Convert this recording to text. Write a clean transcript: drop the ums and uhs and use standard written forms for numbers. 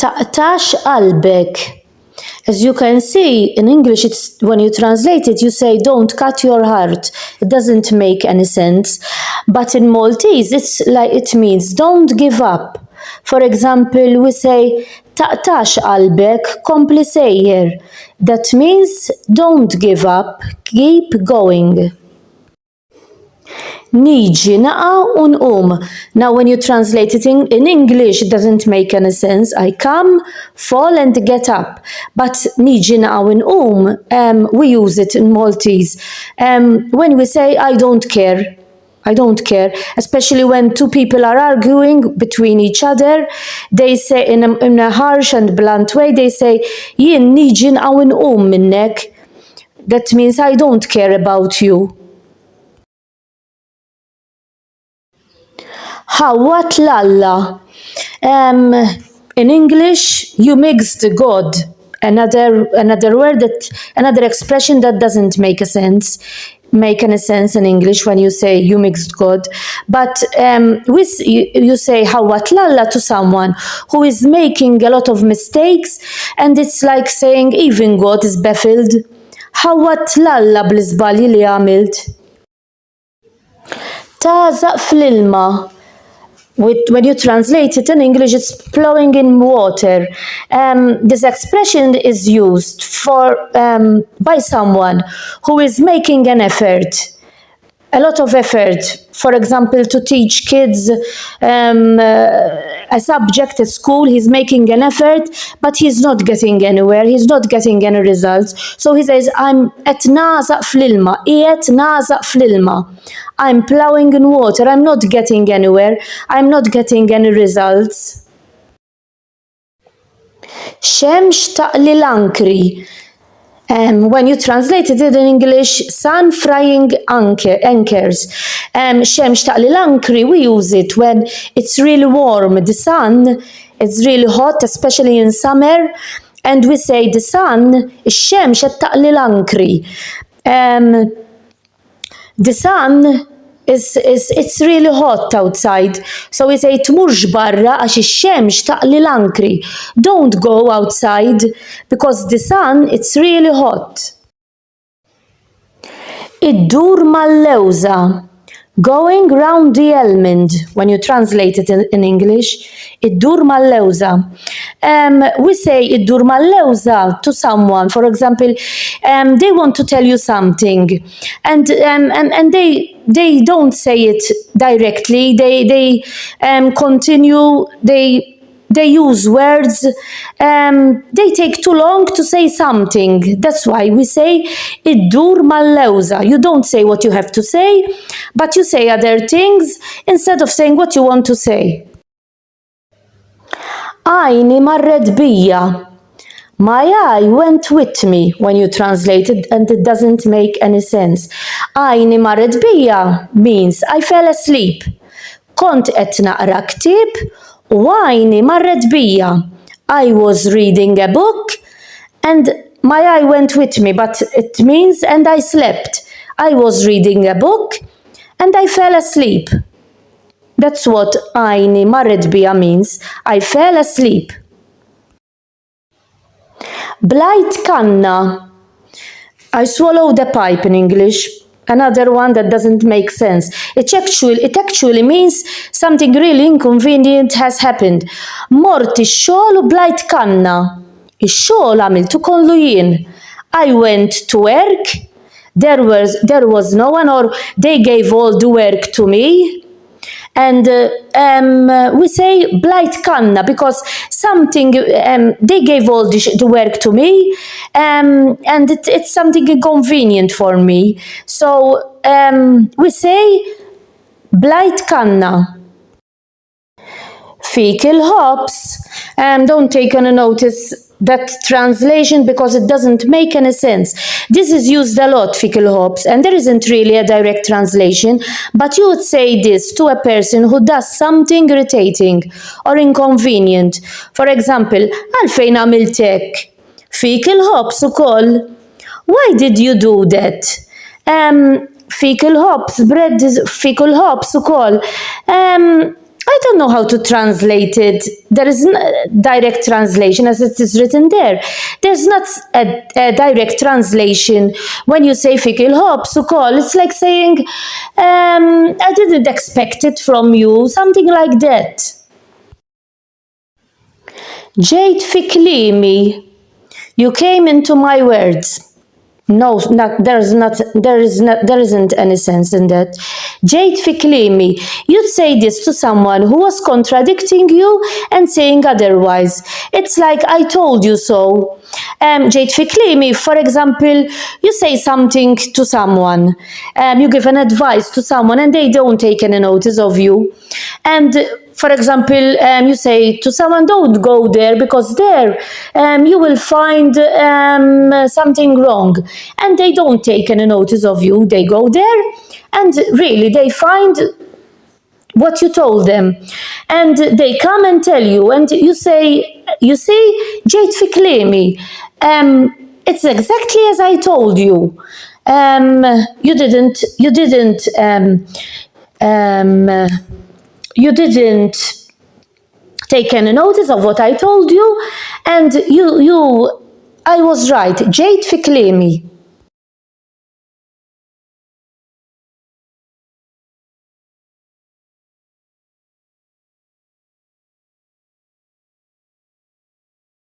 taqtax qalbek. As you can see, in English, it's when you translate it, you say, don't cut your heart. It doesn't make any sense. But in Maltese, it means don't give up. For example, we say, taqtax qalbek, kompli sejjer. That means don't give up, keep going. Niġi naqa' u nqum. Now when you translate it in English, it doesn't make any sense. I come, fall and get up. But niġi naqa' u nqum, we use it in Maltese. When we say I don't care, especially when two people are arguing between each other, they say in a harsh and blunt way, they say, jien niġi naqa' u nqum minnek. That means I don't care about you. Ħawwat l-Alla. In English, you mixed God. Another word another expression that doesn't make any sense in English when you say you mixed God. But you say ħawwat l-Alla to someone who is making a lot of mistakes, and it's like saying even God is baffled. ħawwat l-Alla bl-iżbalji li għamilt. Tagħżaq fl-ilma. When you translate it in English, it's plowing in water. This expression is used by someone who is making an effort, a lot of effort. For example, to teach kids a subject at school, he's making an effort, but he's not getting anywhere. He's not getting any results. So he says, I'm qed nagħżaq fl-ilma, qiegħed nagħżaq fl-ilma. I'm plowing in water. I'm not getting anywhere. I'm not getting any results. Xemx taqli l-ankri. When you translate it in English, sun frying anchors. Xemx taqli l-ankri, we use it when it's really warm. The sun is really hot, especially in summer. And we say the sun, xemx qed taqli l-ankri. The sun it's really hot outside. So we say tmurx barra għax ix-xemx taqli l-ankri. Don't go outside because the sun it's really hot. Iddur mal-lewża. Going round the almond. When you translate it in English, iddur mal-lewża. We say iddur mal-lewża to someone. For example, they want to tell you something, and they don't say it directly. They continue. They use words. They take too long to say something. That's why we say iddur mal-lewża. You don't say what you have to say, but you say other things instead of saying what you want to say. Għajni marret bija. My eye went with me when you translate it, and it doesn't make any sense. Għajni marret bija means I fell asleep. Kont qed naqra ktieb u għajni marret bija. I was reading a book and my eye went with me, but it means and I slept. I was reading a book and I fell asleep. That's what għajni marret bija means. I fell asleep. Blajt kanna. I swallowed a pipe in English. Another one that doesn't make sense. It actually means something really inconvenient has happened. Mort ix-xogħol u blajt kanna. Ix-xogħol għamiltu kollu jien. I went to work. There was no one, or they gave all the work to me. And we say blajt kanna because something they gave all the work to me, and it's something inconvenient for me. So we say blajt kanna. Fik il-ħobs. Don't take any notice that translation because it doesn't make any sense. This is used a lot, fik il-ħobs, and there isn't really a direct translation, but you would say this to a person who does something irritating or inconvenient. For example, għalfejn għamilt hekk? Fik il-ħobs ukoll. Why did you do that? Fik il-ħobs, bread, fik il-ħobs ukoll. I don't know how to translate it. There is no direct translation as it is written there. There's not a direct translation when you say fikil hop, so call. It's like saying, I didn't expect it from you, something like that. Jade fiklimi. You came into my words. No, there isn't any sense in that. Jade fiklimi. You'd say this to someone who was contradicting you and saying otherwise. It's like I told you so. Jade fiklimi, for example, you say something to someone, you give an advice to someone and they don't take any notice of you. And for example, you say to someone, don't go there because there you will find something wrong. And they don't take any notice of you. They go there and really they find what you told them. And they come and tell you and you say, you see, Jade fiklemi, it's exactly as I told you. You didn't take any notice of what I told you, and I was right. Jade fiklemi.